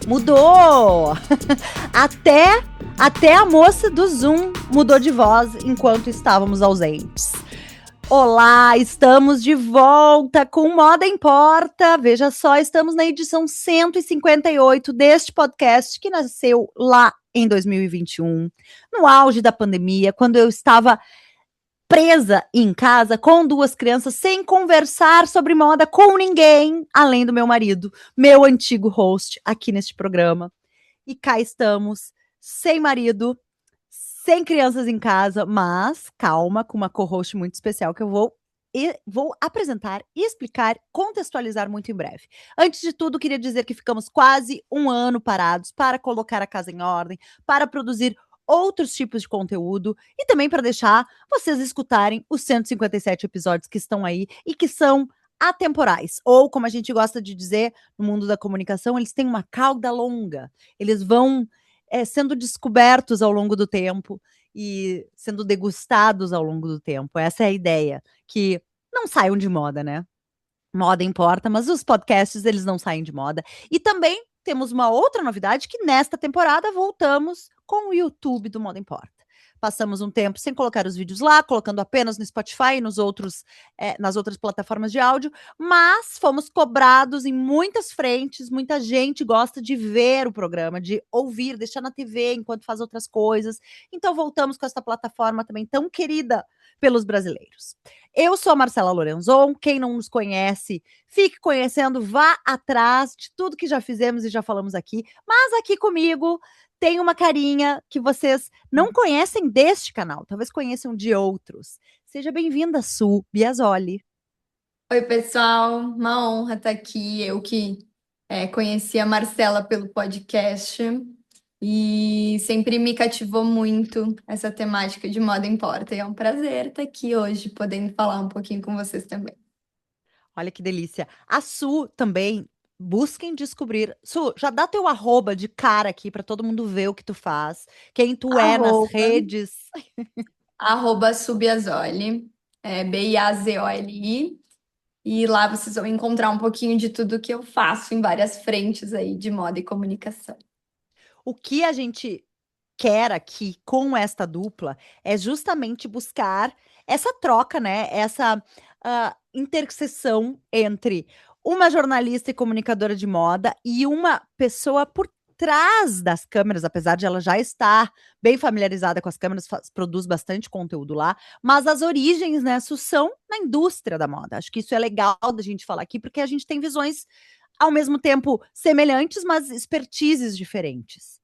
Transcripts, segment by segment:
Mudou! Até a moça do Zoom mudou de voz enquanto estávamos ausentes. Olá, estamos de volta com Moda Importa. Veja só, estamos na edição 158 deste podcast que nasceu lá em 2021, no auge da pandemia, quando eu estava presa em casa com duas crianças, sem conversar sobre moda com ninguém, além do meu marido, meu antigo host aqui neste programa. E cá estamos, sem marido, sem crianças em casa, mas calma, com uma co-host muito especial que eu vou apresentar, explicar, contextualizar muito em breve. Antes de tudo, queria dizer que ficamos quase um ano parados para colocar a casa em ordem, para produzir outros tipos de conteúdo e também para deixar vocês escutarem os 157 episódios que estão aí e que são atemporais, ou como a gente gosta de dizer no mundo da comunicação, eles têm uma cauda longa, eles vão sendo descobertos ao longo do tempo e sendo degustados ao longo do tempo. Essa é a ideia, que não saiam de moda, né? Moda importa, mas os podcasts, eles não saem de moda. E também temos uma outra novidade, que nesta temporada voltamos com o YouTube do Moda Importa. Passamos um tempo sem colocar os vídeos lá, colocando apenas no Spotify e nas outras plataformas de áudio, mas fomos cobrados em muitas frentes, muita gente gosta de ver o programa, de ouvir, deixar na TV enquanto faz outras coisas. Então voltamos com essa plataforma também tão querida pelos brasileiros. Eu sou a Marcela Lorenzon, quem não nos conhece, fique conhecendo, vá atrás de tudo que já fizemos e já falamos aqui, mas aqui comigo tem uma carinha que vocês não conhecem deste canal, talvez conheçam de outros. Seja bem-vinda, Su Biasoli. Oi, pessoal, uma honra estar aqui. Eu que conheci a Marcela pelo podcast e sempre me cativou muito essa temática de moda importa. E é um prazer estar aqui hoje, podendo falar um pouquinho com vocês também. Olha que delícia. A Su também, busquem descobrir. Su, já dá teu arroba de cara aqui para todo mundo ver o que tu faz, quem tu é nas Arroba, redes. arroba Subiasoli, Biazoli. E lá vocês vão encontrar um pouquinho de tudo que eu faço em várias frentes aí de moda e comunicação. O que a gente quer aqui com esta dupla é justamente buscar essa troca, né? Essa interseção entre uma jornalista e comunicadora de moda e uma pessoa por trás das câmeras, apesar de ela já estar bem familiarizada com as câmeras, produz bastante conteúdo lá, mas as origens, né, são na indústria da moda. Acho que isso é legal da gente falar aqui, porque a gente tem visões ao mesmo tempo semelhantes, mas expertises diferentes.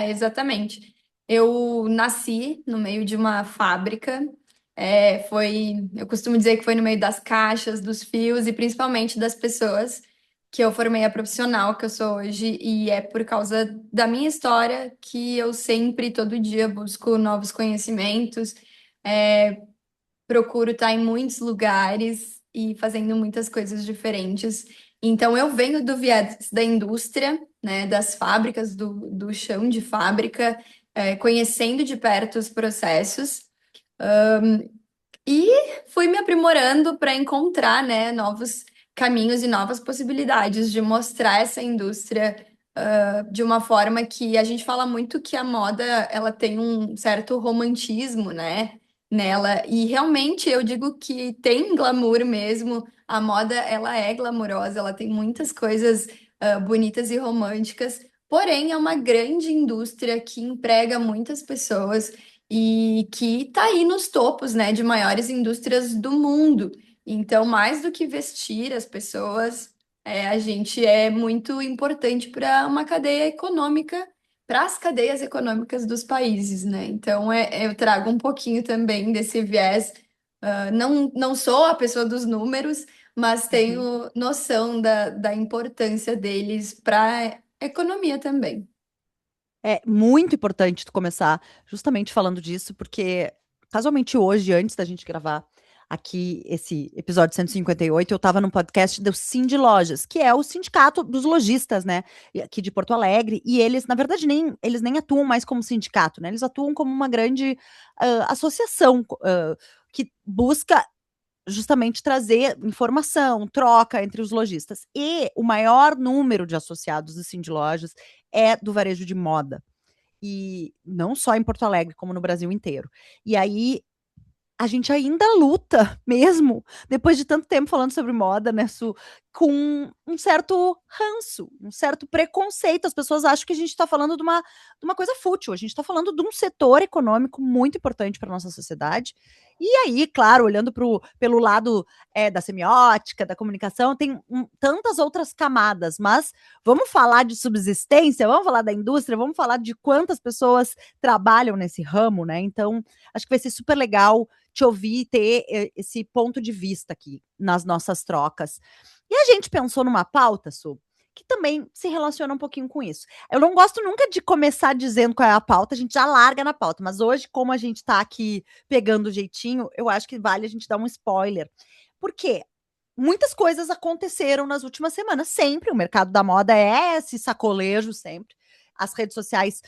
Exatamente. Eu nasci no meio de uma fábrica. Eu costumo dizer que foi no meio das caixas, dos fios e principalmente das pessoas que eu formei a profissional que eu sou hoje. E é por causa da minha história que eu sempre, todo dia, busco novos conhecimentos, procuro estar em muitos lugares e fazendo muitas coisas diferentes. Então, eu venho do viés da indústria, né, das fábricas, do chão de fábrica, conhecendo de perto os processos, e fui me aprimorando para encontrar, né, novos caminhos e novas possibilidades de mostrar essa indústria, de uma forma que a gente fala muito que a moda ela tem um certo romantismo, né, nela. E realmente eu digo que tem glamour mesmo. A moda ela é glamurosa, ela tem muitas coisas bonitas e românticas. Porém, é uma grande indústria que emprega muitas pessoas e que está aí nos topos, né, de maiores indústrias do mundo. Então, mais do que vestir as pessoas, a gente é muito importante para uma cadeia econômica, para as cadeias econômicas dos países, né? Então, eu trago um pouquinho também desse viés. Não sou a pessoa dos números, mas Uhum. tenho noção da importância deles para a economia também. É muito importante tu começar justamente falando disso, porque casualmente hoje, antes da gente gravar aqui esse episódio 158, eu estava num podcast do Sind Lojas, que é o sindicato dos lojistas, né, aqui de Porto Alegre, e eles, na verdade, eles nem atuam mais como sindicato, né, eles atuam como uma grande associação que busca justamente trazer informação, troca entre os lojistas. E o maior número de associados do Cindy Lojas é do varejo de moda. E não só em Porto Alegre, como no Brasil inteiro. E aí a gente ainda luta, mesmo, depois de tanto tempo falando sobre moda, né, Su, com um certo ranço, um certo preconceito. As pessoas acham que a gente está falando de uma coisa fútil, a gente está falando de um setor econômico muito importante para a nossa sociedade. E aí, claro, olhando pelo lado da semiótica, da comunicação, tem tantas outras camadas, mas vamos falar de subsistência, vamos falar da indústria, vamos falar de quantas pessoas trabalham nesse ramo, né? Então, acho que vai ser super legal te ouvir e ter esse ponto de vista aqui nas nossas trocas. E a gente pensou numa pauta, Su, que também se relaciona um pouquinho com isso. Eu não gosto nunca de começar dizendo qual é a pauta, a gente já larga na pauta, mas hoje, como a gente tá aqui pegando o jeitinho, eu acho que vale a gente dar um spoiler. Por quê? Muitas coisas aconteceram nas últimas semanas, sempre. O mercado da moda é esse sacolejo, sempre. As redes sociais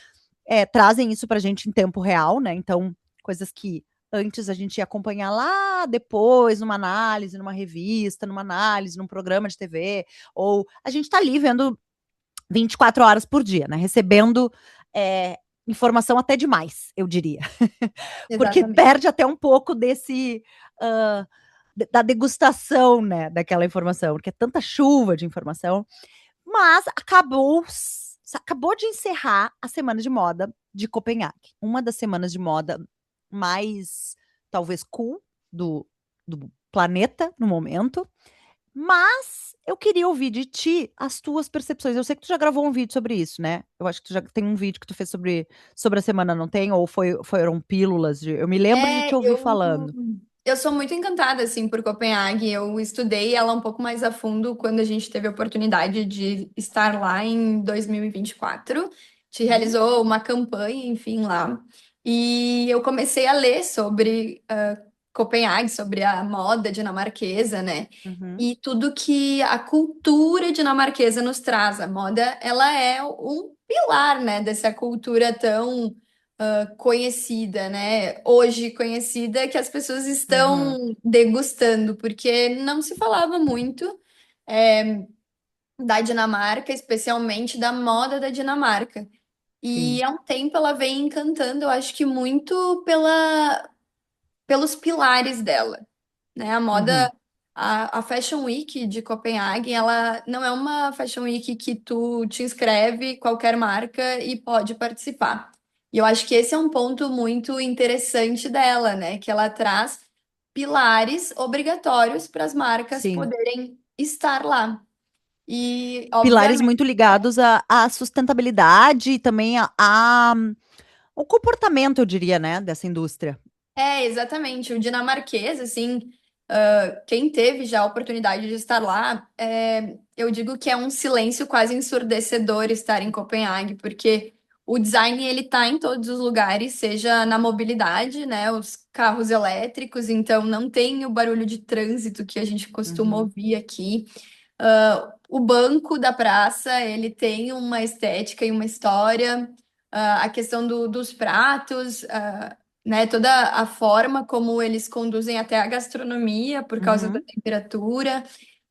trazem isso pra gente em tempo real, né? Então, coisas que antes a gente ia acompanhar lá depois, numa análise, numa revista, numa análise, num programa de TV, ou a gente tá ali vendo 24 horas por dia, né? Recebendo informação até demais, eu diria. Porque Exatamente. perde até um pouco desse. Da degustação, né, daquela informação, porque é tanta chuva de informação. Mas acabou de encerrar a Semana de Moda de Copenhague. Uma das semanas de moda mais, talvez, cool do planeta no momento. Mas eu queria ouvir de ti as tuas percepções. Eu sei que tu já gravou um vídeo sobre isso, né? Eu acho que tu já tem um vídeo que tu fez sobre a semana, não tem? Ou foram pílulas? Eu me lembro de te ouvir Eu, falando. eu sou muito encantada, assim, por Copenhague. Eu estudei ela um pouco mais a fundo quando a gente teve a oportunidade de estar lá em 2024. Te Uhum, realizou uma campanha, enfim, lá. E eu comecei a ler sobre Copenhague, sobre a moda dinamarquesa, né? uhum, E tudo que a cultura dinamarquesa nos traz. A moda, ela é um pilar, né, dessa cultura tão conhecida, né? Hoje conhecida, que as pessoas uhum. estão degustando, porque não se falava muito da Dinamarca, especialmente da moda da Dinamarca. E Sim. há um tempo ela vem encantando, eu acho que muito pelos pilares dela, né? A moda, Uhum, a Fashion Week de Copenhague, ela não é uma Fashion Week que tu te inscreve qualquer marca e pode participar. E eu acho que esse é um ponto muito interessante dela, né? Que ela traz pilares obrigatórios para as marcas sim. poderem estar lá. E, Pilares obviamente, muito ligados à sustentabilidade e também ao comportamento, eu diria, né, dessa indústria. exatamente, o dinamarquês, assim, quem teve já a oportunidade de estar lá, eu digo que é um silêncio quase ensurdecedor estar em Copenhague, porque o design ele tá em todos os lugares, seja na mobilidade, né, os carros elétricos, então não tem o barulho de trânsito que a gente costuma Uhum, ouvir aqui. O banco da praça, ele tem uma estética e uma história. A questão dos pratos, né, toda a forma como eles conduzem até a gastronomia por causa da uhum, temperatura.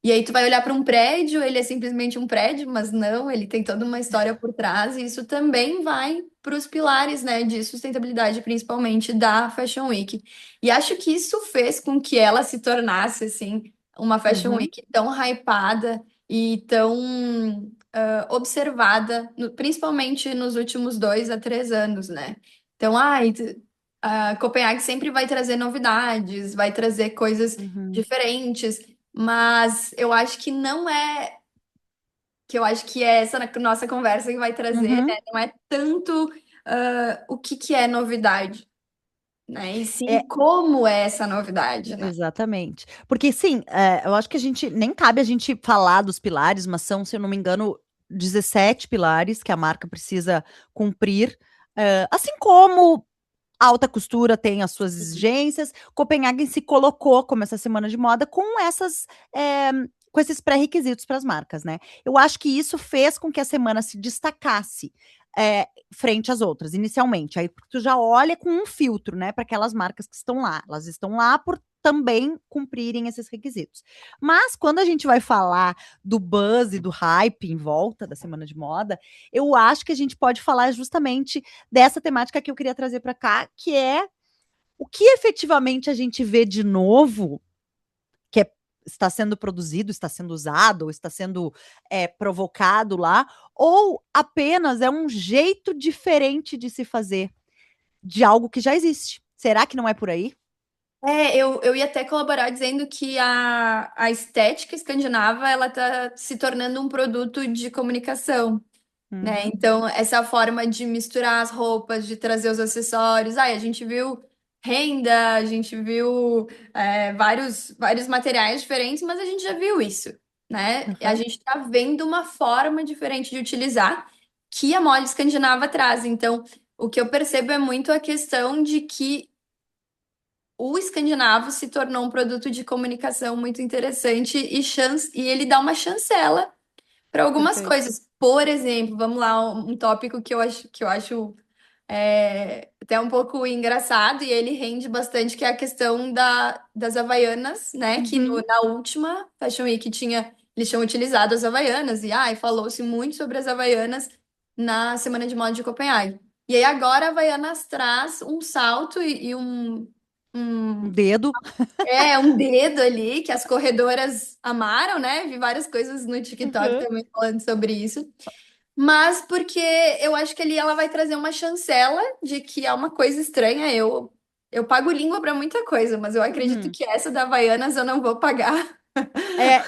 E aí tu vai olhar para um prédio, ele é simplesmente um prédio, mas não, ele tem toda uma história por trás, e isso também vai para os pilares, né, de sustentabilidade, principalmente da Fashion Week. E acho que isso fez com que ela se tornasse, assim, uma Fashion uhum, Week tão hypada e tão observada, principalmente nos últimos 2 a 3 anos, né? Então, a Copenhague sempre vai trazer novidades, vai trazer coisas uhum, diferentes, mas eu acho que não é, que eu acho que é essa nossa conversa que vai trazer, né? uhum. Não é tanto o que que é novidade, né? E sim É, como é essa novidade, né? exatamente. Porque, sim, eu acho que a gente nem cabe a gente falar dos pilares, mas são, se eu não me engano, 17 pilares que a marca precisa cumprir. Assim como a alta costura tem as suas exigências, Copenhagen se colocou como essa semana de moda é, com esses pré-requisitos para as marcas, né? Eu acho que isso fez com que a semana se destacasse frente às outras, inicialmente. Aí tu já olha com um filtro, né, para aquelas marcas que estão lá. Elas estão lá por também cumprirem esses requisitos. Mas quando a gente vai falar do buzz e do hype em volta da Semana de Moda, eu acho que a gente pode falar justamente dessa temática que eu queria trazer para cá, que é o que efetivamente a gente vê de novo, que está sendo produzido, está sendo usado, está sendo provocado lá, ou apenas é um jeito diferente de se fazer de algo que já existe. Será que não é por aí? Eu ia até colaborar dizendo que a estética escandinava ela tá se tornando um produto de comunicação, né? Uhum. Então, essa forma de misturar as roupas, de trazer os acessórios. Ai, a gente viu renda, a gente viu vários materiais diferentes, mas a gente já viu isso, né? A Uhum. gente está vendo uma forma diferente de utilizar que a moda escandinava traz. Então, o que eu percebo é muito a questão de que o escandinavo se tornou um produto de comunicação muito interessante e ele dá uma chancela para algumas Perfeito. coisas. Por exemplo, vamos lá, um tópico que eu acho até um pouco engraçado e ele rende bastante, que é a questão das Havaianas, né? Que Uhum. na última Fashion Week eles tinham utilizado as Havaianas e falou-se muito sobre as Havaianas na Semana de Moda de Copenhague. E aí agora a Havaianas traz um salto e Um um, dedo. um dedo ali que as corredoras amaram, né? Vi várias coisas no TikTok Uhum. também falando sobre isso. Mas porque eu acho que ali ela vai trazer uma chancela de que é uma coisa estranha. Eu pago língua para muita coisa, mas eu acredito Uhum. que essa da Havaianas eu não vou pagar.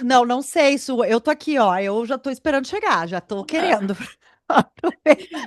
Não, não sei, Su. Eu tô aqui, ó. Eu já tô esperando chegar, já tô querendo.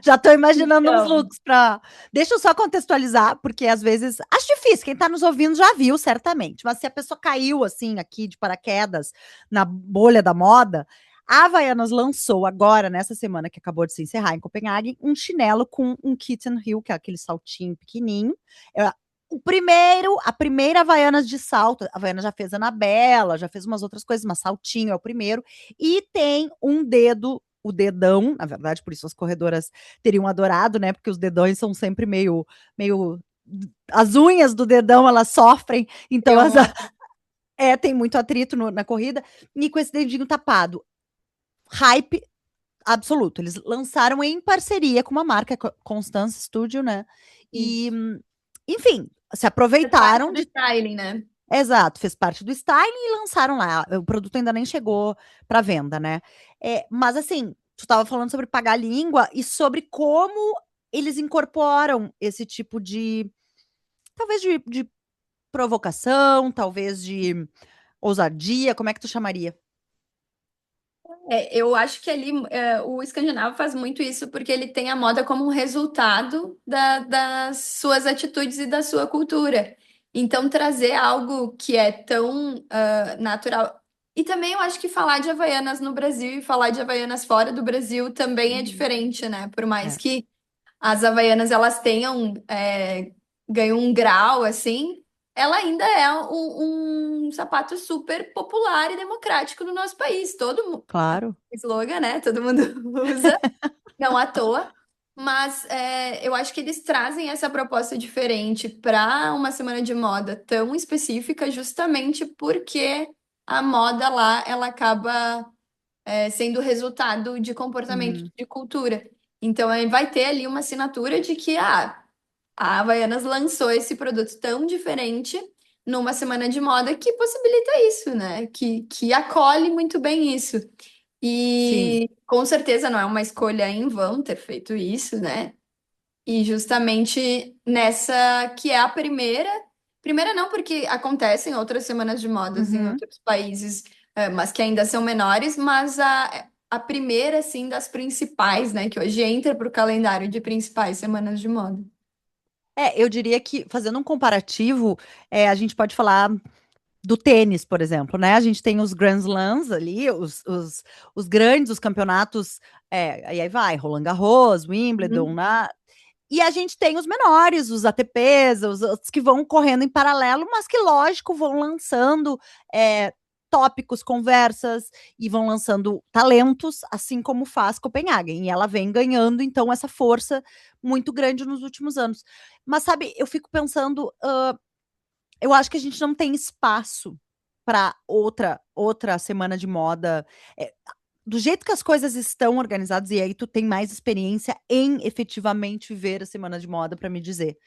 Já tô imaginando uns Então, looks pra. Deixa eu só contextualizar, porque às vezes. Acho difícil, quem tá nos ouvindo já viu, certamente. Mas se a pessoa caiu, assim, aqui de paraquedas, na bolha da moda, a Havaianas lançou agora, nessa semana que acabou de se encerrar em Copenhague, um chinelo com um kitten heel, que é aquele saltinho pequenininho. É, a primeira Havaianas de salto, a Havaiana já fez a Anabela, já fez umas outras coisas, mas saltinho é o primeiro, e tem um dedo, o dedão, na verdade, por isso as corredoras teriam adorado, né, porque os dedões são sempre meio, as unhas do dedão, elas sofrem, então é uma. tem muito atrito na corrida, e com esse dedinho tapado, hype absoluto, eles lançaram em parceria com uma marca, Constance Studio, né, e, Isso. enfim, se Faz parte aproveitaram do de. styling, né? Exato, fez parte do styling e lançaram lá. O produto ainda nem chegou para venda, né? Mas assim, tu estava falando sobre pagar a língua e sobre como eles incorporam esse tipo de, talvez de provocação, talvez de ousadia, como é que tu chamaria? Eu acho que ali o escandinavo faz muito isso porque ele tem a moda como um resultado das suas atitudes e da sua cultura. Então, trazer algo que é tão natural. E também eu acho que falar de Havaianas no Brasil e falar de Havaianas fora do Brasil também é Uhum. diferente, né? Por mais É, que as Havaianas elas tenham ganham um grau assim, ela ainda é um sapato super popular e democrático no nosso país. claro. Slogan, né? Todo mundo usa, não à toa. Mas eu acho que eles trazem essa proposta diferente para uma semana de moda tão específica, justamente porque a moda lá ela acaba sendo resultado de comportamento Uhum. de cultura. Então, vai ter ali uma assinatura de que a Havaianas lançou esse produto tão diferente numa semana de moda que possibilita isso, né? Que acolhe muito bem isso. Sim. E com certeza não é uma escolha em vão ter feito isso, né? E justamente nessa que é a primeira não, porque acontecem outras semanas de modas em Uhum. outros países, mas que ainda são menores, mas a primeira, assim, das principais, né? Que hoje entra para o calendário de principais semanas de moda. Eu diria que, fazendo um comparativo, a gente pode falar do tênis, por exemplo, né? A gente tem os Grand Slams ali, os grandes, os campeonatos, e aí vai, Roland Garros, Wimbledon, Uhum. né? E a gente tem os menores, os ATPs, os que vão correndo em paralelo, mas que, lógico, vão lançando tópicos, conversas, e vão lançando talentos, assim como faz Copenhagen. E ela vem ganhando, então, essa força muito grande nos últimos anos. Mas, sabe, eu fico pensando, eu acho que a gente não tem espaço para outra semana de moda. É, do jeito que as coisas estão organizadas, e aí tu tem mais experiência em efetivamente viver a semana de moda para me dizer.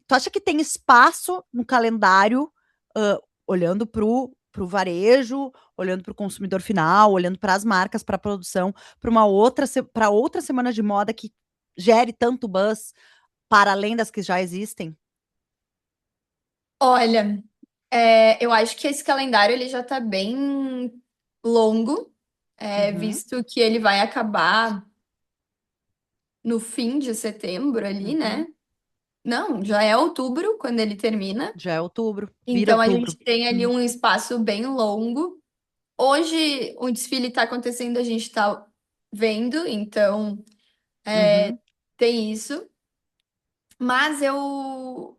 Tu acha que tem espaço no calendário, olhando pro varejo, olhando para o consumidor final, olhando para as marcas, para a produção, para outra semana de moda que gere tanto buzz para além das que já existem? Olha, eu acho que esse calendário ele já está bem longo, Uhum, visto que ele vai acabar no fim de setembro ali, uhum. né? Não, já é outubro quando ele termina. Já é outubro, vira Então a outubro. gente tem ali Hum, um espaço bem longo. Hoje o desfile está acontecendo, a gente está vendo, então uhum, tem isso. Mas eu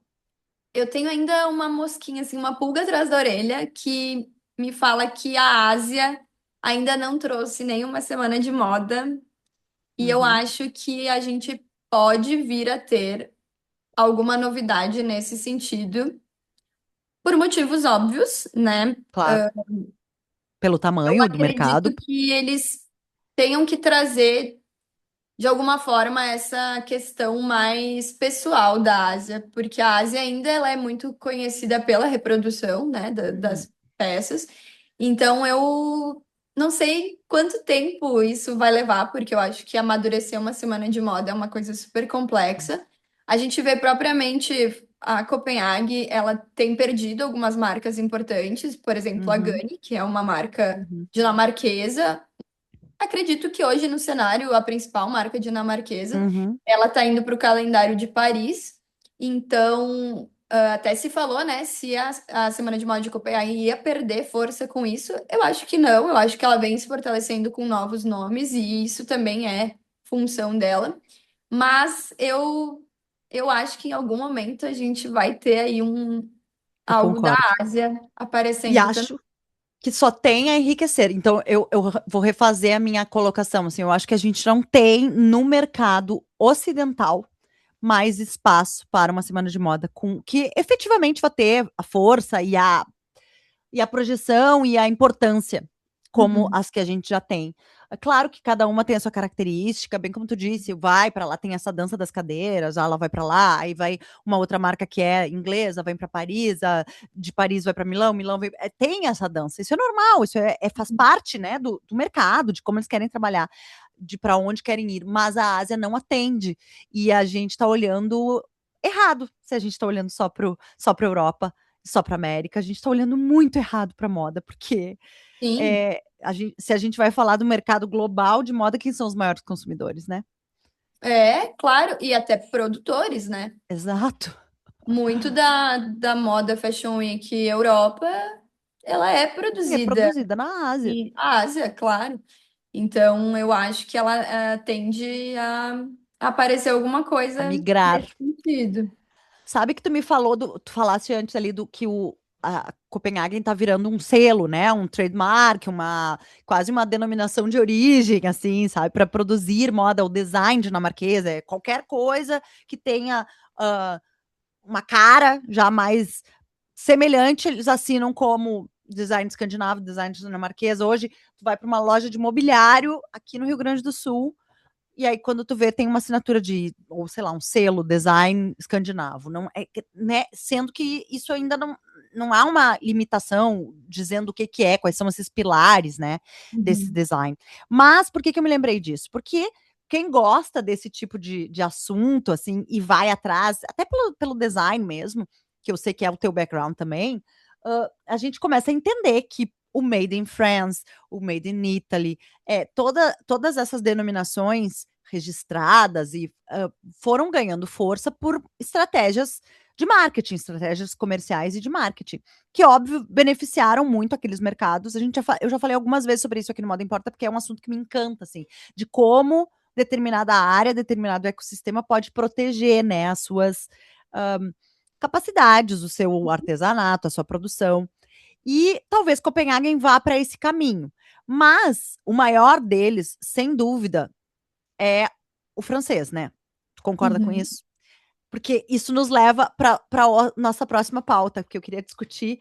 tenho ainda uma mosquinha, assim, uma pulga atrás da orelha que me fala que a Ásia ainda não trouxe nenhuma semana de moda. E eu uhum. acho que a gente pode vir a ter alguma novidade nesse sentido, por motivos óbvios, né? Claro, pelo Eu tamanho do mercado. acredito que eles tenham que trazer, de alguma forma, essa questão mais pessoal da Ásia, porque a Ásia ainda ela é muito conhecida pela reprodução, né, Uhum, das peças. Então, eu não sei quanto tempo isso vai levar, porque eu acho que amadurecer uma semana de moda é uma coisa super complexa. A gente vê propriamente a Copenhague, ela tem perdido algumas marcas importantes, por exemplo, a uhum, Ganni, que é uma marca uhum, dinamarquesa. Acredito que hoje no cenário, a principal marca dinamarquesa, uhum. ela está indo para o calendário de Paris. Então, até se falou, né, se a Semana de Moda de Copenhague ia perder força com isso. Eu acho que não. Eu acho que ela vem se fortalecendo com novos nomes e isso também é função dela. Mas eu acho que em algum momento a gente vai ter aí Eu algo da concordo. Ásia E aparecendo também. acho que só tem a enriquecer. Então, eu vou refazer a minha colocação. Assim, eu acho que a gente não tem no mercado ocidental mais espaço para uma semana de moda com que efetivamente vai ter a força e a projeção e a importância como Uhum. as que a gente já tem. É claro que cada uma tem a sua característica, bem como tu disse, vai para lá, tem essa dança das cadeiras, ela vai para lá, aí vai uma outra marca que é inglesa, vai para Paris, de Paris vai para Milão, Milão vai, tem essa dança. Isso é normal, isso faz parte, né, do mercado, de como eles querem trabalhar, de para onde querem ir, mas a Ásia não atende e a gente está olhando errado se a gente está olhando só para Europa, só para América, a gente está olhando muito errado para moda, porque Sim. se a gente vai falar do mercado global de moda, quem são os maiores consumidores, né? É, claro, e até produtores, né? Exato. Muito da moda Fashion Week Europa, ela é É produzida produzida na Ásia, em Ásia, claro. Então, eu acho que ela tende a aparecer alguma a coisa migrar. nesse sentido. Sabe que tu me falou tu falaste antes ali do que a Copenhagen tá virando um selo, né? Um trademark, quase uma denominação de origem, assim, sabe? Para produzir moda, o design dinamarquês, qualquer coisa que tenha ah, uma cara já mais semelhante, eles assinam como design escandinavo, design dinamarquês. Hoje, tu vai para uma loja de mobiliário aqui no Rio Grande do Sul, e aí quando tu vê, tem uma assinatura ou sei lá, um selo design escandinavo. Não é, né? Sendo que isso ainda não há uma limitação dizendo o que que é, quais são esses pilares, né, desse Uhum. design. Mas por que que eu me lembrei disso? Porque quem gosta desse tipo de assunto, assim, e vai atrás, até pelo design mesmo, que eu sei que é o teu background também, a gente começa a entender que o Made in France, o Made in Italy, todas essas denominações registradas e foram ganhando força por estratégias de marketing, estratégias comerciais e de marketing, que, óbvio, beneficiaram muito aqueles mercados. Eu já falei algumas vezes sobre isso aqui no Moda Importa, porque é um assunto que me encanta, assim, de como determinada área, determinado ecossistema pode proteger, né, as suas um, capacidades, o seu artesanato, a sua produção. E talvez Copenhagen vá para esse caminho. Mas o maior deles, sem dúvida, é o francês, né? Tu concorda com Uhum. isso? Porque isso nos leva para nossa próxima pauta, que eu queria discutir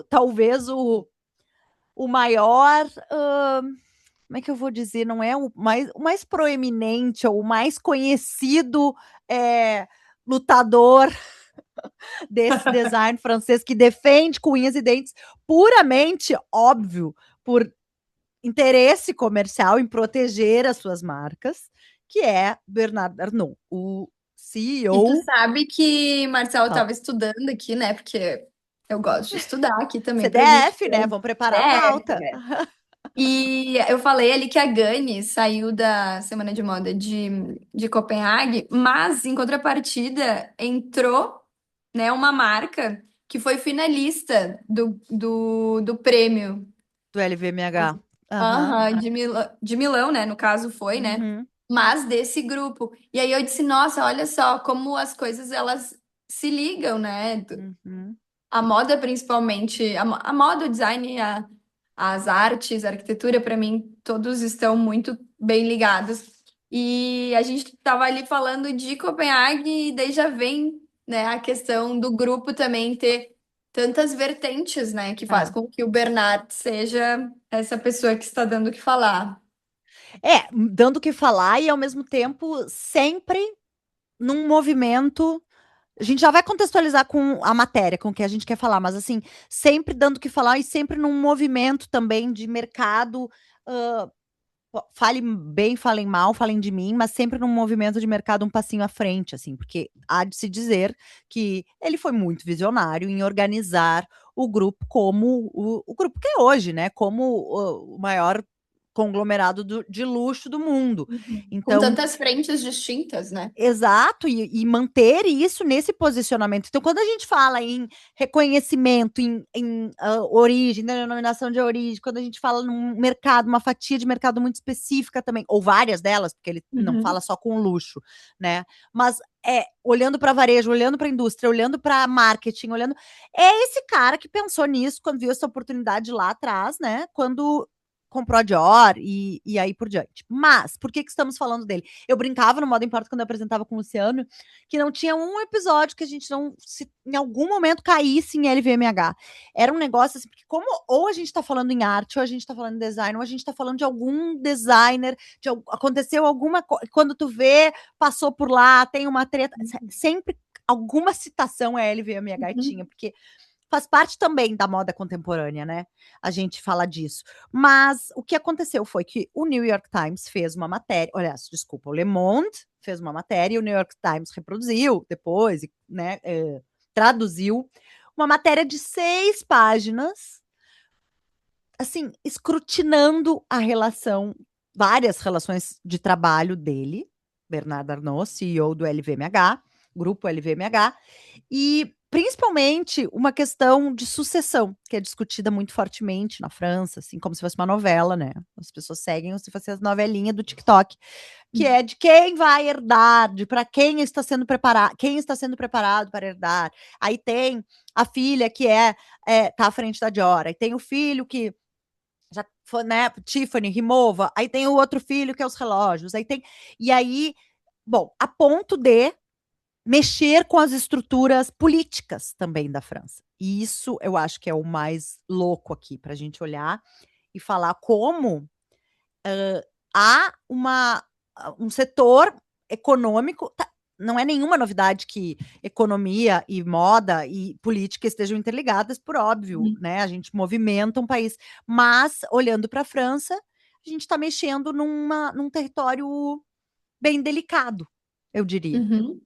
talvez o maior. Como é que eu vou dizer? Não é o mais proeminente ou o mais conhecido lutador desse design francês que defende com unhas e dentes, puramente, óbvio, por interesse comercial em proteger as suas marcas, que é Bernard Arnault, o E tu CEO. sabe que Marcelo Fala. estava estudando aqui, né? Porque eu gosto de estudar aqui também para a gente CDF, né? ter Vamos preparar a CDF, pauta. né? E eu falei ali que a Gani saiu da Semana de Moda de Copenhague, mas em contrapartida entrou, né, uma marca que foi finalista do prêmio. Do LVMH. Aham. Aham, de Milão, né? No caso foi, né? Uhum. Mas desse grupo. E aí eu disse, nossa, olha só como as coisas elas se ligam, né? Uhum. A moda principalmente, a moda, o design, as artes, a arquitetura, para mim, todos estão muito bem ligados. E a gente estava ali falando de Copenhague e daí já vem, né, a questão do grupo também ter tantas vertentes, né, que faz É. com que o Bernard seja essa pessoa que está dando o que falar. Dando o que falar e ao mesmo tempo sempre num movimento. A gente já vai contextualizar com a matéria, com o que a gente quer falar, mas assim, sempre dando o que falar e sempre num movimento também de mercado. ah, Fale bem, falem mal, falem de mim, mas sempre num movimento de mercado um passinho à frente, assim, porque há de se dizer que ele foi muito visionário em organizar o grupo como o grupo que é hoje, né? Como o maior conglomerado de luxo do mundo. Uhum. Com Então, tantas frentes distintas, né? exato, e manter isso nesse posicionamento. Então, quando a gente fala em reconhecimento, em origem, denominação de origem, quando a gente fala num mercado, uma fatia de mercado muito específica também, ou várias delas, porque ele não Uhum. fala só com luxo, né? Mas olhando para varejo, olhando para indústria, olhando para marketing, olhando. É esse cara que pensou nisso quando viu essa oportunidade lá atrás, né? Quando comprou a Dior e aí por diante. Mas, por que estamos falando dele? Eu brincava no Moda Importa quando eu apresentava com o Luciano, que não tinha um episódio que a gente não, se em algum momento caísse em LVMH. Era um negócio assim, porque como ou a gente tá falando em arte, ou a gente tá falando em design, ou a gente tá falando de algum designer, aconteceu alguma coisa, quando tu vê, passou por lá, tem uma treta, sempre alguma citação é LVMH tinha, Uhum. porque faz parte também da moda contemporânea, né? A gente fala disso. Mas o que aconteceu foi que o New York Times fez uma matéria, olha, desculpa, o Le Monde fez uma matéria e o New York Times reproduziu depois, né? Traduziu uma matéria de 6 páginas, assim, escrutinando a relação, várias relações de trabalho dele, Bernard Arnault, CEO do LVMH, grupo LVMH, e principalmente uma questão de sucessão, que é discutida muito fortemente na França, assim, como se fosse uma novela, né? As pessoas seguem como se fosse as novelinhas do TikTok, que é de quem vai herdar, de para quem está sendo preparado, quem está sendo preparado para herdar. Aí tem a filha que tá à frente da Dior, aí tem o filho que já foi, né, Tiffany, Rimowa, aí tem o outro filho que é os relógios, aí tem, e aí, bom, a ponto de mexer com as estruturas políticas também da França. E isso eu acho que é o mais louco aqui para a gente olhar e falar como há um setor econômico. Não é nenhuma novidade que economia e moda e política estejam interligadas, por óbvio, Uhum. né? A gente movimenta um país, mas olhando para a França, a gente está mexendo num território bem delicado, eu diria. Uhum.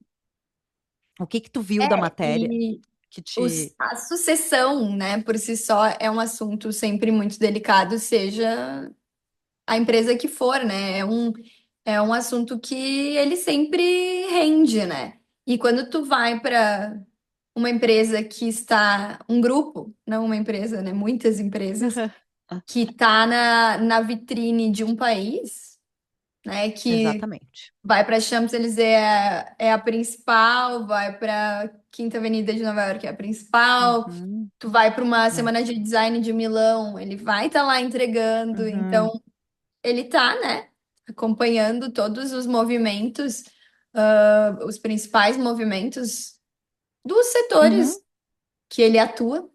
O que tu viu da matéria E que te. a sucessão, né, por si só é um assunto sempre muito delicado, seja a empresa que for, né? É um assunto que ele sempre rende, né? E quando tu vai para uma empresa que está, um grupo, não uma empresa, né? Muitas empresas, que está na vitrine de um país, né? Que Exatamente. vai para Champs-Élysées é a principal, vai para Quinta Avenida de Nova York é a principal. Uhum, Tu vai para uma é. semana de design de Milão, ele vai estar lá entregando. Uhum, Então, ele tá, né, acompanhando todos os movimentos. os principais movimentos dos Uhum. setores que ele atua.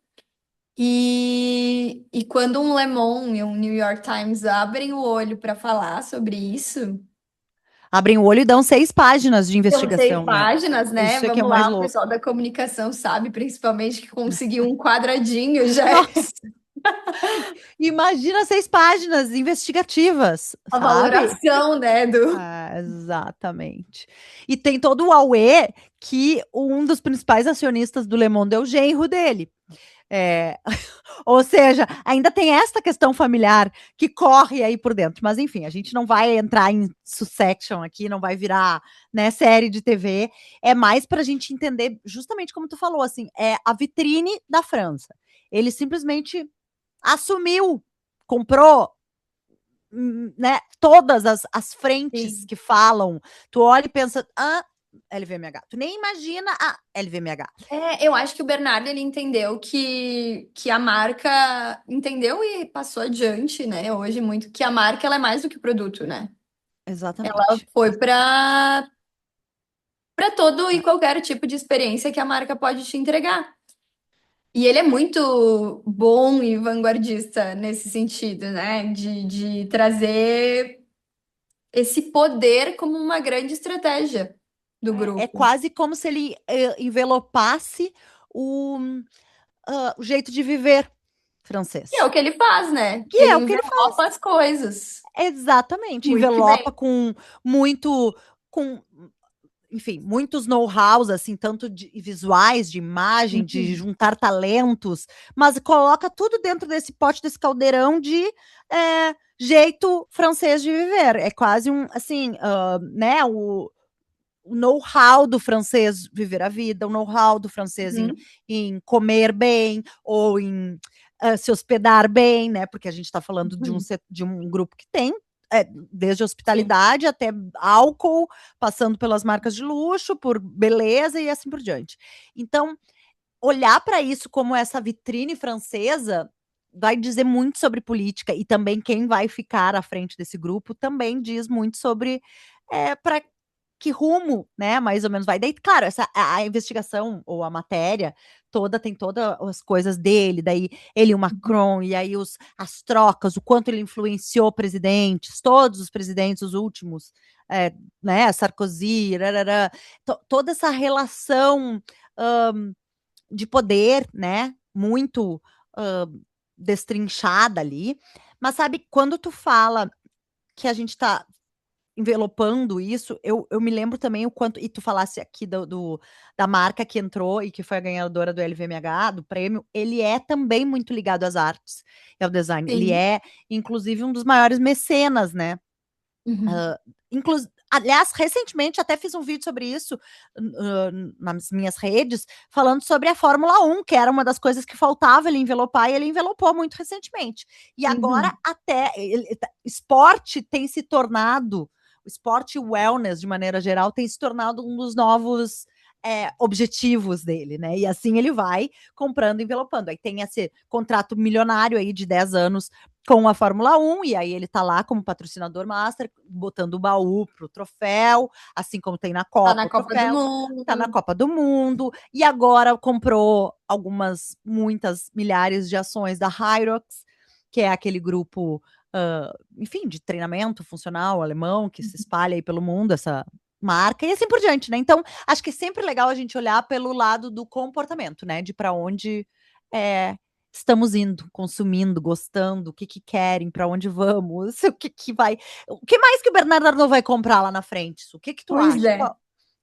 E quando um Le Monde e um New York Times abrem o olho para falar sobre isso, Abrem o olho e dão 6 páginas de são seis investigação, né? páginas, né? Isso é que é o Vamos mais lá, o louco. pessoal da comunicação sabe, principalmente, que conseguiu um quadradinho já é Nossa, imagina 6 páginas investigativas, a sabe? valoração, né, do... Exatamente. E tem todo o auê que um dos principais acionistas do Le Monde é o genro dele. É, ou seja, ainda tem esta questão familiar que corre aí por dentro. Mas enfim, a gente não vai entrar em Succession aqui, não vai virar, né, série de TV. É mais para a gente entender, justamente como tu falou, assim, é a vitrine da França. Ele simplesmente assumiu, comprou, né, todas as frentes Sim. que falam. Tu olha e pensa, LVMH. Tu nem imagina a LVMH. Eu acho que o Bernardo ele entendeu que a marca entendeu e passou adiante, né? Hoje muito que a marca ela é mais do que o produto, né? Ela Exatamente. foi para todo e qualquer tipo de experiência que a marca pode te entregar. E ele é muito bom e vanguardista nesse sentido, né? De trazer esse poder como uma grande estratégia do É grupo. quase como se ele envelopasse o, o jeito de viver E é o francês. que ele faz, né? Que Ele é o que ele faz. envelopa as coisas Exatamente. muito que bem. Envelopa com muito, com, enfim, muitos know-hows, assim, tanto de visuais, de imagem, de Uhum. juntar talentos, mas coloca tudo dentro desse pote, desse caldeirão de jeito francês de viver. É quase um, assim, né, o know-how do francês viver a vida, o know-how do francês Uhum. em comer bem ou em se hospedar bem, né? Porque a gente está falando Uhum. de um grupo que tem desde Sim. hospitalidade até álcool, passando pelas marcas de luxo, por beleza e assim por diante. Então, olhar para isso como essa vitrine francesa vai dizer muito sobre política e também quem vai ficar à frente desse grupo também diz muito sobre para que rumo, né, mais ou menos vai. Daí, claro, essa a investigação ou a matéria toda tem todas as coisas dele, daí ele e o Macron, e aí as trocas, o quanto ele influenciou presidentes, todos os presidentes, os últimos, né, Sarkozy, rarará, toda essa relação de poder, né, muito hã, destrinchada ali. Mas sabe, quando tu fala que a gente está envelopando isso, eu me lembro também o quanto e tu falasse aqui da marca que entrou e que foi a ganhadora do LVMH, do prêmio, ele é também muito ligado às artes e ao design. Ele Sim. é, inclusive, um dos maiores mecenas, né. Uhum. Hã, aliás, recentemente até fiz um vídeo sobre isso, nas minhas redes, falando sobre a Fórmula 1, que era uma das coisas que faltava ele envelopar, e ele envelopou muito recentemente. E agora Uhum. até esporte tem se tornado o esporte e o wellness, de maneira geral, tem se tornado um dos novos, objetivos dele, né, e assim ele vai comprando, envelopando. Aí tem esse contrato milionário aí de 10 anos com a Fórmula 1, e aí ele tá lá como patrocinador master, botando o baú pro troféu, assim como tem na Tá Copa na o Copa do troféu, tá na Mundo. Copa do Mundo, e agora comprou muitas milhares de ações da Hyrox, que é aquele grupo, enfim, de treinamento funcional alemão que se espalha aí pelo mundo, essa marca, e assim por diante, né. Então, acho que é sempre legal a gente olhar pelo lado do comportamento, né, de para onde, eh, estamos indo, consumindo, gostando, o que que querem, para onde vamos, o que mais que o Bernardo Arnault vai comprar lá na frente? O que que tu Pois acha? é.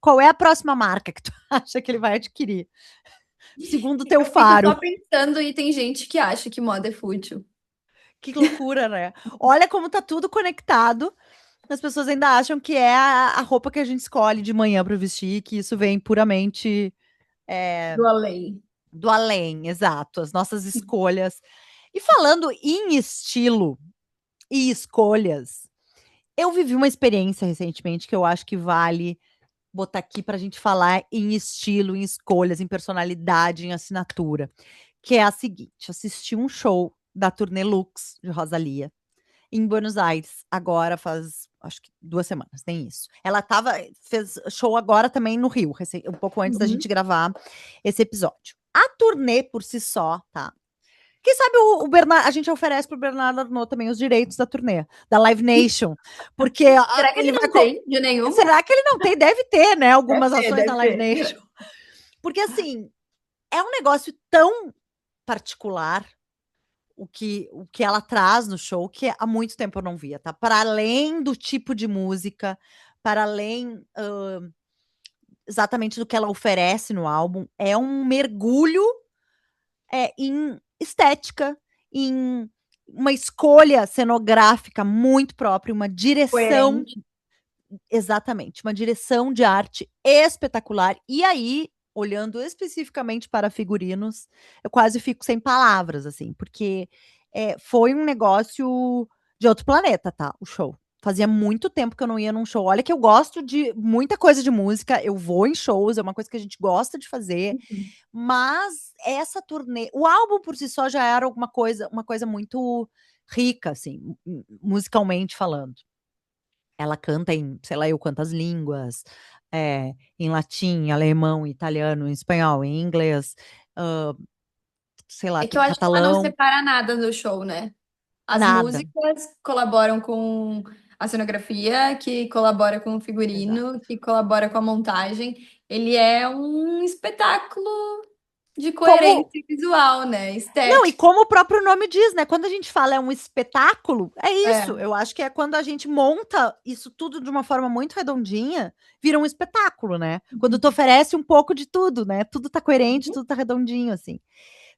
Qual é a próxima marca que tu acha que ele vai adquirir? Segundo o teu Eu fico faro. só pensando e tem gente que acha que moda é fútil. Que loucura, né? Olha como tá tudo conectado. As pessoas ainda acham que é a roupa que a gente escolhe de manhã para vestir, que isso vem puramente, eh, Do além. do além, exato, as nossas escolhas. E falando em estilo e escolhas, eu vivi uma experiência recentemente que eu acho que vale botar aqui pra gente falar em estilo, em escolhas, em personalidade, em assinatura, que é a seguinte: assisti um show da Turnê Luxe de Rosalía. em Buenos Aires, agora faz, acho que 2 semanas, tem isso. Ela fez show agora também no Rio, um pouco antes da Uhum. gente gravar esse episódio. A turnê por si só, tá? Quem sabe o Bernardo, a gente oferece pro Bernardo Arnault também os direitos da turnê, da Live Nation, porque Será que ele ele vai. não tem de nenhuma? Será que ele não tem? Deve ter, né? Deve Algumas ter, ações da deve Live ter. Nation. Porque, assim, é um negócio tão particular o que ela traz no show que há muito tempo eu não via, tá? Para além do tipo de música, para além exatamente do que ela oferece no álbum, é um mergulho em estética, em uma escolha cenográfica muito própria, uma direção, Coerente. exatamente, uma direção de arte espetacular. E aí, olhando especificamente para figurinos, eu quase fico sem palavras, assim, porque foi um negócio de outro planeta, tá? O show. Fazia muito tempo que eu não ia num show. Olha que eu gosto de muita coisa de música, eu vou em shows, é uma coisa que a gente gosta de fazer, Uhum. mas essa turnê, o álbum por si só já era uma coisa muito rica, assim, musicalmente falando. Ela canta em, sei lá eu quantas línguas, em latim, alemão, italiano, em espanhol, em inglês, hã, sei lá, É que tem eu acho que ela não catalão, separa nada do show, né? As nada. músicas colaboram com a cenografia, que colabora com o Exato. figurino, que colabora com a montagem. Ele é um espetáculo de Como coerência visual, né? Não, e Estético. como o próprio nome diz, né, quando a gente fala é um espetáculo, é isso, É. eu acho que é quando a gente monta isso tudo de uma forma muito redondinha, vira um espetáculo, né, quando tu oferece um pouco de tudo, né, tudo tá coerente, tudo tá redondinho, assim.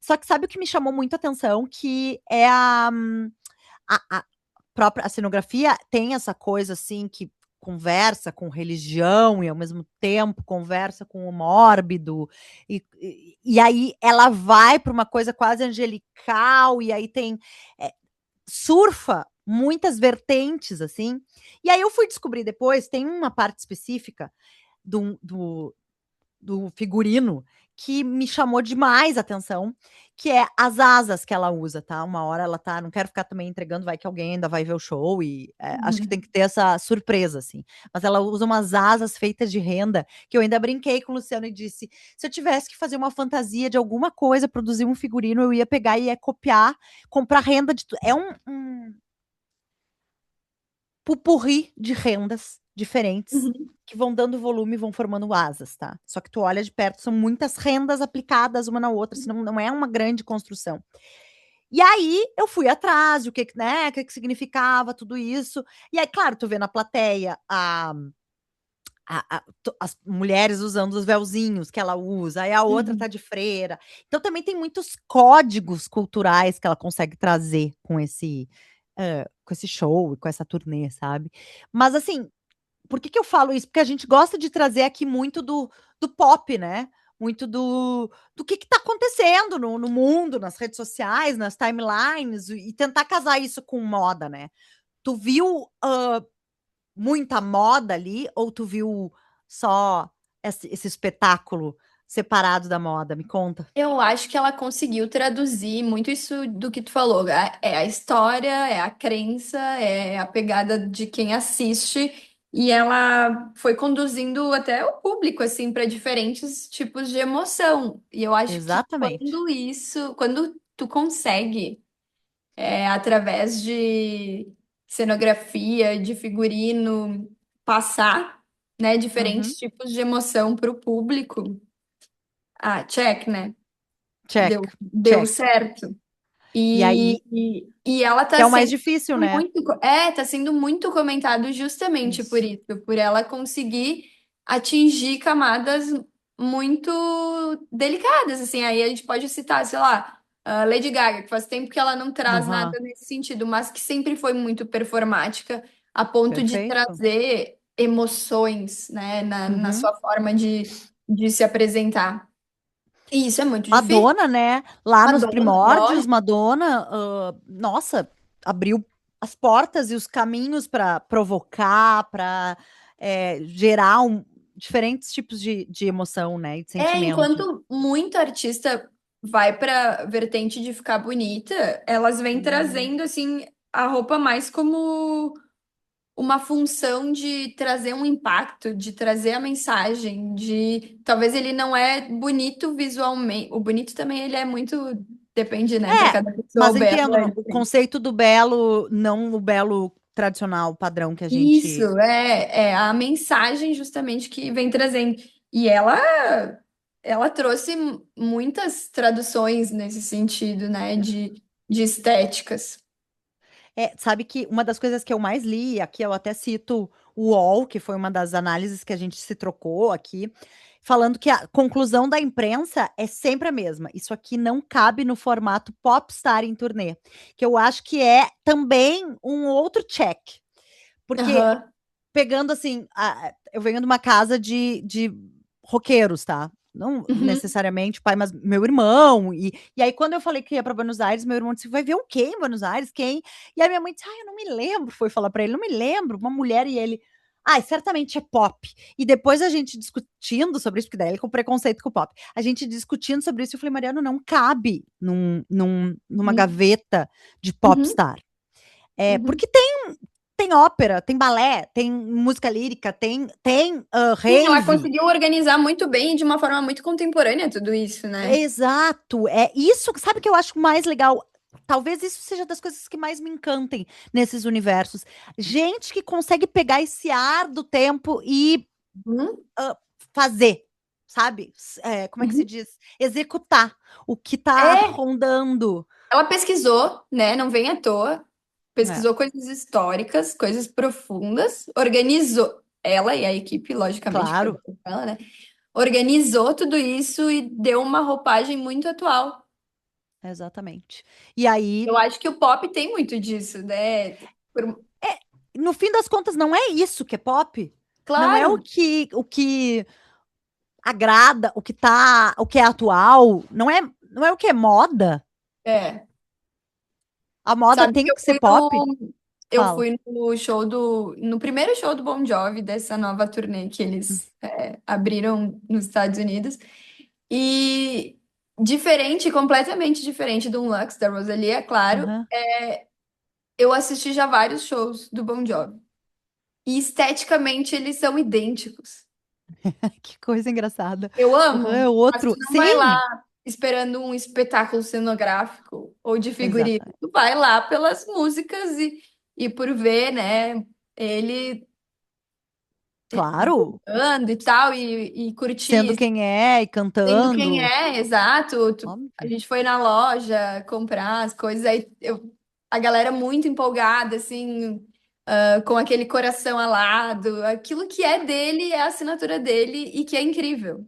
Só que sabe o que me chamou muito a atenção, que é a própria cenografia tem essa coisa, assim, que conversa com religião e, ao mesmo tempo, conversa com o mórbido, e aí ela vai para uma coisa quase angelical, e aí tem surfa muitas vertentes, assim. E aí eu fui descobrir depois, tem uma parte específica do do figurino que me chamou demais a atenção, que é as asas que ela usa, tá? Uma hora ela tá, não quero ficar também entregando, vai que alguém ainda vai ver o show e acho que tem que ter essa surpresa, assim. Mas ela usa umas asas feitas de renda, que eu ainda brinquei com o Luciano e disse: se eu tivesse que fazer uma fantasia de alguma coisa, produzir um figurino, eu ia pegar e ia copiar, comprar renda de tudo. É um pupurri de rendas diferentes Uhum. que vão dando volume e vão formando asas, tá? Só que tu olha de perto, são muitas rendas aplicadas uma na outra, senão não é uma grande construção. E aí eu fui atrás, o que, né, o que significava tudo isso. E aí, claro, tu vê na plateia as mulheres usando os véuzinhos que ela usa, aí a outra tá Uhum. de freira. Então também tem muitos códigos culturais que ela consegue trazer com esse show e com essa turnê, sabe? Mas assim, por que que eu falo isso? Porque a gente gosta de trazer aqui muito do pop, né? Muito do que tá acontecendo no mundo, nas redes sociais, nas timelines, e tentar casar isso com moda, né? Tu viu muita moda ali, ou tu viu só esse espetáculo separado da moda? Me conta. Eu acho que ela conseguiu traduzir muito isso do que tu falou. É a história, é a crença, é a pegada de quem assiste, e ela foi conduzindo até o público assim para diferentes tipos de emoção. E eu acho que Exatamente. quando tu consegue, através de cenografia, de figurino, passar, né, Uhum. diferentes tipos de emoção para o público, check, né? Deu, Check, deu check. certo. E aí, E ela que tá é o mais sendo difícil, né? tá sendo muito comentado justamente por Isso. isso, por ela conseguir atingir camadas muito delicadas, assim, aí a gente pode citar, sei lá, a Lady Gaga, que faz tempo que ela não traz Aham. nada nesse sentido, mas que sempre foi muito performática, a ponto de Perfeito. trazer emoções, né, na Uhum. sua forma de se apresentar. E isso é muito difícil. Madonna, né, lá nos Madonna, primórdios, lógico. Madonna, nossa, abriu as portas e os caminhos para provocar, para gerar diferentes tipos de emoção, né, e de sentimento. Enquanto muito artista vai pra vertente de ficar bonita, elas vêm Uhum. trazendo assim a roupa mais como uma função de trazer um impacto, de trazer a mensagem, de talvez ele não é bonito visualmente. O bonito também ele é muito depende, né, para É, cada pessoa mas o belo entendo, é o diferente. conceito do belo, não o belo tradicional, padrão que a Isso, gente. é a mensagem justamente que vem trazendo. E ela trouxe muitas traduções nesse sentido, né, de estéticas. Sabe que uma das coisas que eu mais li, aqui eu até cito o UOL, que foi uma das análises que a gente se trocou aqui, falando que a conclusão da imprensa é sempre a mesma. Isso aqui não cabe no formato popstar em turnê, que eu acho que é também um outro check. Porque Aham. pegando assim, eu venho de uma casa de roqueiros, tá? Não Uhum. necessariamente pai, mas meu irmão. E aí, quando eu falei que ia para Buenos Aires, meu irmão disse: vai ver o quê em Buenos Aires? Quem? E aí minha mãe disse: eu não me lembro. Foi falar para ele: não me lembro. Uma mulher e ele. Certamente é pop. E depois a gente discutindo sobre isso, porque daí ele com preconceito com o pop. A gente discutindo sobre isso, eu falei, Mariano, não cabe numa Uhum. gaveta de Uhum. popstar. Uhum. Porque tem ópera, tem balé, tem música lírica, tem Sim, ela rave. conseguiu organizar muito bem e de uma forma muito contemporânea tudo isso, né? Exato. É isso, sabe o que eu acho mais legal? Talvez isso seja das coisas que mais me encantem nesses universos. Gente que consegue pegar esse ar do tempo e Uhum. fazer, sabe? Como é que se Uhum. diz? Executar o que tá É, rondando. ela pesquisou, né? Não vem à toa. É, Pesquisou coisas históricas, coisas profundas, organizou ela e a equipe, logicamente, que claro, trabalhou com ela, né? Organizou tudo isso e deu uma roupagem muito atual. exatamente. E aí, Eu acho que o pop tem muito disso, né? Por- no fim das contas, não é isso que é pop. Não é o Claro, que, o que agrada, o que é atual, não é o que é moda. é. A moda Sabe tem que que ser pop? eu Fala. fui no primeiro show do Bon Jovi dessa nova turnê que eles abriram nos Estados Unidos. E diferente, completamente diferente do Lux da Rosalie, é claro, Aham. eu assisti já vários shows do Bon Jovi. E esteticamente eles são idênticos. Que coisa engraçada. Eu Aham, amo, o mas tu outro. não vai Sim, lá esperando um espetáculo cenográfico ou de figurino. exatamente. Tu vai lá pelas músicas e por ver, né, ele Claro, bombando e tal, e sendo curtir, quem é e sendo quem cantando. é, exato. A Óbvio. gente foi na loja comprar as coisas, aí a galera muito empolgada, assim, com aquele coração alado. Aquilo que é dele é a assinatura dele e que é incrível.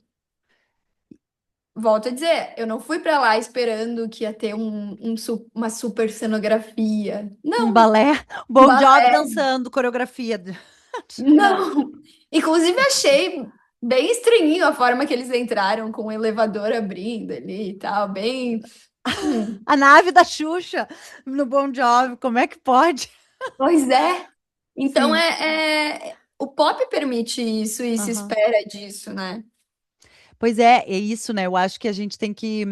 Volto a dizer, eu não fui pra lá esperando que ia ter uma super cenografia. Um Não, balé, Bon Jovi balé, dançando, coreografia. Não. não. Inclusive, achei bem estranhinho a forma que eles entraram com o elevador abrindo ali e tal, bem. hum, A nave da Xuxa no Bon Jovi, como é que pode? Pois é. Então, Sim. o pop permite isso e se Aham. espera disso, né? Pois é isso, né? Eu acho que a gente tem que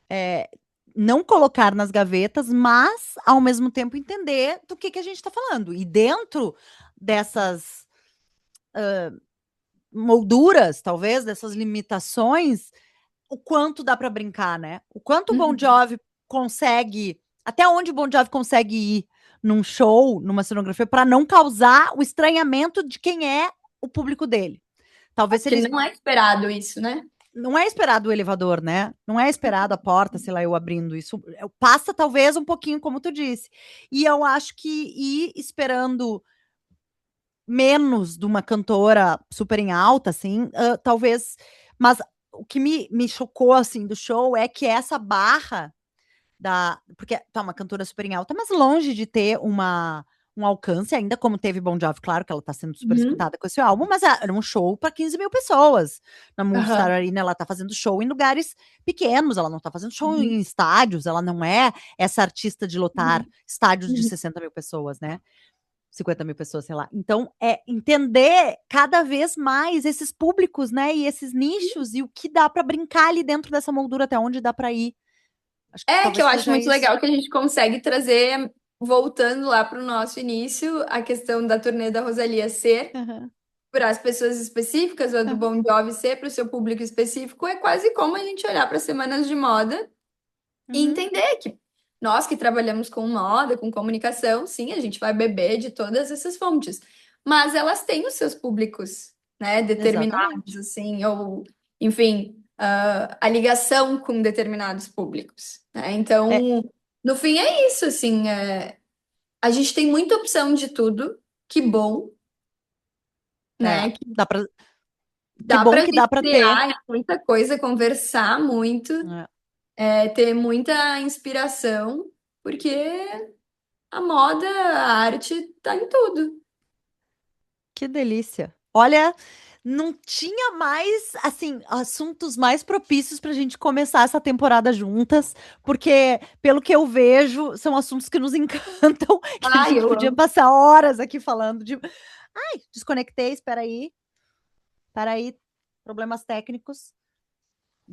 é, não colocar nas gavetas, mas ao mesmo tempo entender do que a gente está falando. E dentro dessas molduras, talvez, dessas limitações, o quanto dá para brincar, né? O quanto o Bon Uhum. Jovi consegue, até onde o Bon Jovi consegue ir num show, numa cenografia, para não causar o estranhamento de quem é o público dele. Talvez se Que eles não é esperado isso, né? não é esperado o elevador, né? Não é esperado a porta, sei lá, eu abrindo isso. Passa talvez um pouquinho, como tu disse. E eu acho que ir esperando menos de uma cantora super em alta, assim, talvez. Mas o que me chocou, assim, do show é que essa barra porque tá uma cantora super em alta, mas longe de ter um alcance, ainda como teve Bon Jovi, claro que ela tá sendo super Uhum. escutada com esse álbum, mas era um show para 15 mil pessoas. Na Movistar Aham. Arena, ela tá fazendo show em lugares pequenos, ela não tá fazendo show Uhum. em estádios, ela não é essa artista de lotar Uhum. estádios de Uhum. 60 mil pessoas, né? 50 mil pessoas, sei lá. Então, é entender cada vez mais esses públicos, né? E esses nichos e o que dá para brincar ali dentro dessa moldura, até onde dá para ir. Acho que É que talvez eu acho seja muito isso. legal que a gente consegue trazer. voltando lá para o nosso início, a questão da turnê da Rosalía ser Aham, para as pessoas específicas, ou do aham, Bon Jovi ser para o seu público específico, é quase como a gente olhar para semanas de moda e uhum, entender que nós que trabalhamos com moda, com comunicação, sim, a gente vai beber de todas essas fontes, mas elas têm os seus públicos, né, determinados, exatamente. assim, ou, enfim, a ligação com determinados públicos, né? É, Então, no fim é isso, assim, a gente tem muita opção de tudo, que bom, é, né? Que dá pra, que dá bom pra que dá gente para ter. criar muita coisa, conversar muito, É, ter muita inspiração, porque a moda, a arte tá em tudo. que delícia. Olha, não tinha mais, assim, assuntos mais propícios para a gente começar essa temporada juntas, porque, pelo que eu vejo, são assuntos que nos encantam, que a Ai, gente eu podia amo. passar horas aqui falando de. Ai, desconectei, espera aí, problemas técnicos.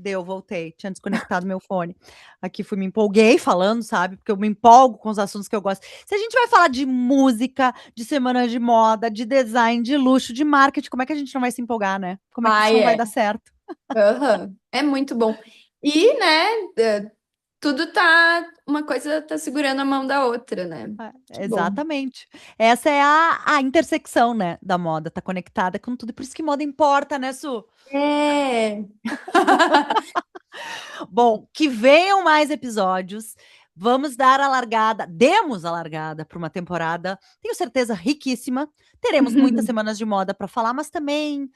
Deu, voltei. Tinha desconectado meu fone. Aqui fui, me empolguei falando, sabe? Porque eu me empolgo com os assuntos que eu gosto. Se a gente vai falar de música, de semana de moda, de design, de luxo, de marketing, como é que a gente não vai se empolgar, né? Como é que isso Ai, não vai é. dar certo? Aham. É muito bom. E, né, tudo tá, uma coisa tá segurando a mão da outra, né? Que bom. Exatamente. Essa é a intersecção, né, da moda. Tá conectada com tudo. Por isso que moda importa, né, Su? É. Bom, que venham mais episódios. Vamos dar a largada, demos a largada para uma temporada, tenho certeza, riquíssima. Teremos muitas semanas de moda para falar, mas também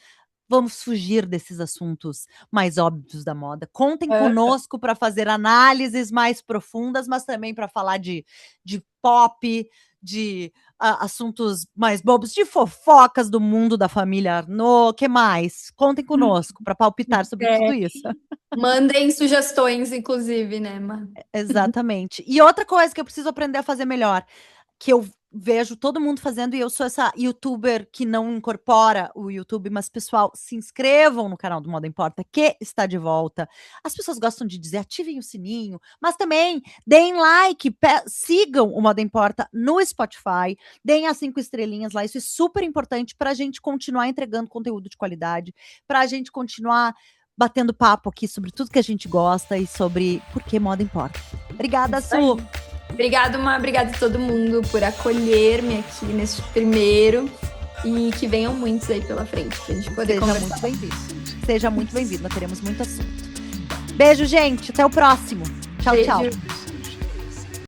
vamos fugir desses assuntos mais óbvios da moda. Contem conosco para fazer análises mais profundas, mas também para falar de pop, de assuntos mais bobos, de fofocas do mundo da família Arnaud. Que mais? Contem conosco para palpitar sobre tudo É. isso. Mandem sugestões, inclusive, né, mano? Exatamente. E outra coisa que eu preciso aprender a fazer melhor, que eu vejo todo mundo fazendo, e eu sou essa youtuber que não incorpora o YouTube, mas pessoal, se inscrevam no canal do Moda Importa, que está de volta. As pessoas gostam de dizer, ativem o sininho, mas também deem like, sigam o Moda Importa no Spotify, deem as 5 estrelinhas lá, isso é super importante para a gente continuar entregando conteúdo de qualidade, para a gente continuar batendo papo aqui sobre tudo que a gente gosta e sobre por que moda importa. Obrigada, Isso Su. aí. Obrigada, obrigada a todo mundo por acolher-me aqui neste primeiro e que venham muitos aí pela frente pra gente poder Seja conversar. muito bem-vindo. Seja muito bem-vindo. Nós teremos muito assunto. Beijo, gente. Até o próximo. Tchau, tchau. Beijo.